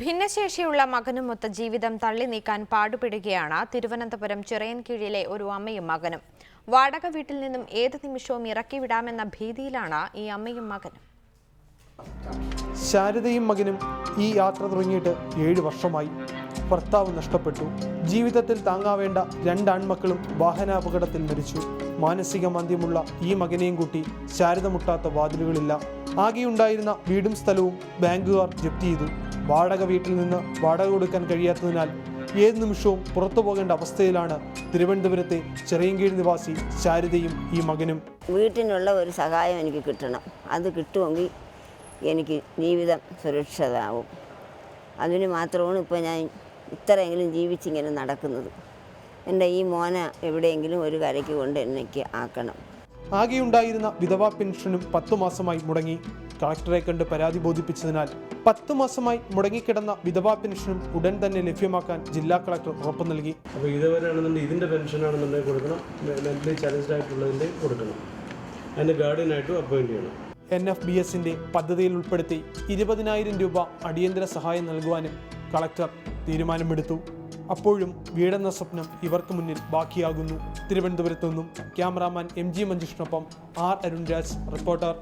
ഭിന്നശേഷിയുള്ള മകനുമൊത്ത് ജീവിതം തള്ളി നീക്കാൻ പാടുപെടുകയാണ് തിരുവനന്തപുരം ചിറയൻകീഴിലെ ഒരു അമ്മയും മകനും. വാടക വീട്ടിൽ നിന്നും ഏത് നിമിഷവും ഇറക്കിവിടാമെന്ന ഭീതിയിലാണ് ഈ അമ്മയും മകനും. ശാരദയും മകനും ഈ യാത്ര തുടങ്ങിയിട്ട് 7 വർഷമായി. ഭർത്താവ് നഷ്ടപ്പെട്ടു. ജീവിതത്തിൽ താങ്ങാവേണ്ട 2 ആൺമക്കളും വാഹനാപകടത്തിൽ മരിച്ചു. മാനസിക മാന്ദ്യമുള്ള ഈ മകനെയും കൂട്ടി ശാരദ മുട്ടാത്ത വാതിലുകളില്ല. ആകെയുണ്ടായിരുന്ന വീടും സ്ഥലവും ബാങ്കുകാർ ജപ്തി ചെയ്തു. വാടക വീട്ടിൽ നിന്ന് വാടക കൊടുക്കാൻ കഴിയാത്തതിനാൽ ഏത് നിമിഷവും പുറത്തു പോകേണ്ട അവസ്ഥയിലാണ് തിരുവനന്തപുരത്തെ ചിറയൻകീഴ് നിവാസി ശാരദയും ഈ മകനും. വീട്ടിനുള്ള ഒരു സഹായം എനിക്ക് കിട്ടണം. അത് കിട്ടുമെങ്കിൽ എനിക്ക് ജീവിതം സുരക്ഷിതമാവും. അതിന് മാത്രമാണ് ഇപ്പോൾ ഞാൻ ഇത്രയെങ്കിലും ജീവിച്ചിങ്ങനെ നടക്കുന്നത്. എൻ്റെ ഈ മോനെ എവിടെയെങ്കിലും ഒരു കരയ്ക്ക് കൊണ്ട് എനിക്ക് ആക്കണം. ആകെയുണ്ടായിരുന്ന വിധവാ പെൻഷനും 10 മാസമായി മുടങ്ങി. കളക്ടറെ കണ്ട് പരാതി ബോധിപ്പിച്ചതിനാൽ 10 മാസമായി മുടങ്ങിക്കിടന്ന വിധവാ പെൻഷനും ഉടൻ തന്നെ ലഭ്യമാക്കാൻ ജില്ലാ കളക്ടർ ഉറപ്പു നൽകി. അപ്പോൾ ഇതുവരെയാണെന്നുണ്ടെങ്കിൽ ഇതിൻ്റെ പെൻഷനാണെന്നുണ്ടെങ്കിൽ കൊടുക്കണം, മെൻ്റലി ചലഞ്ച്ഡ് ആയിട്ടുള്ളതിൻ്റെ കൊടുക്കണം, അതിൻ്റെ ഗാർഡിയനായിട്ടും അപ്പോയിൻറ്റ് ചെയ്യണം. NFBSന്റെ പദ്ധതിയിൽ ഉൾപ്പെടുത്തി 20,000 രൂപ അടിയന്തര സഹായം നൽകുവാനും കളക്ടർ തീരുമാനമെടുത്തു. അപ്പോഴും വീടെന്ന സ്വപ്നം ഇവർക്ക് മുന്നിൽ ബാക്കിയാകുന്നു. തിരുവനന്തപുരത്തു നിന്നും cameraman MG മഞ്ജുഷിനൊപ്പം R. Arunraj, reporter.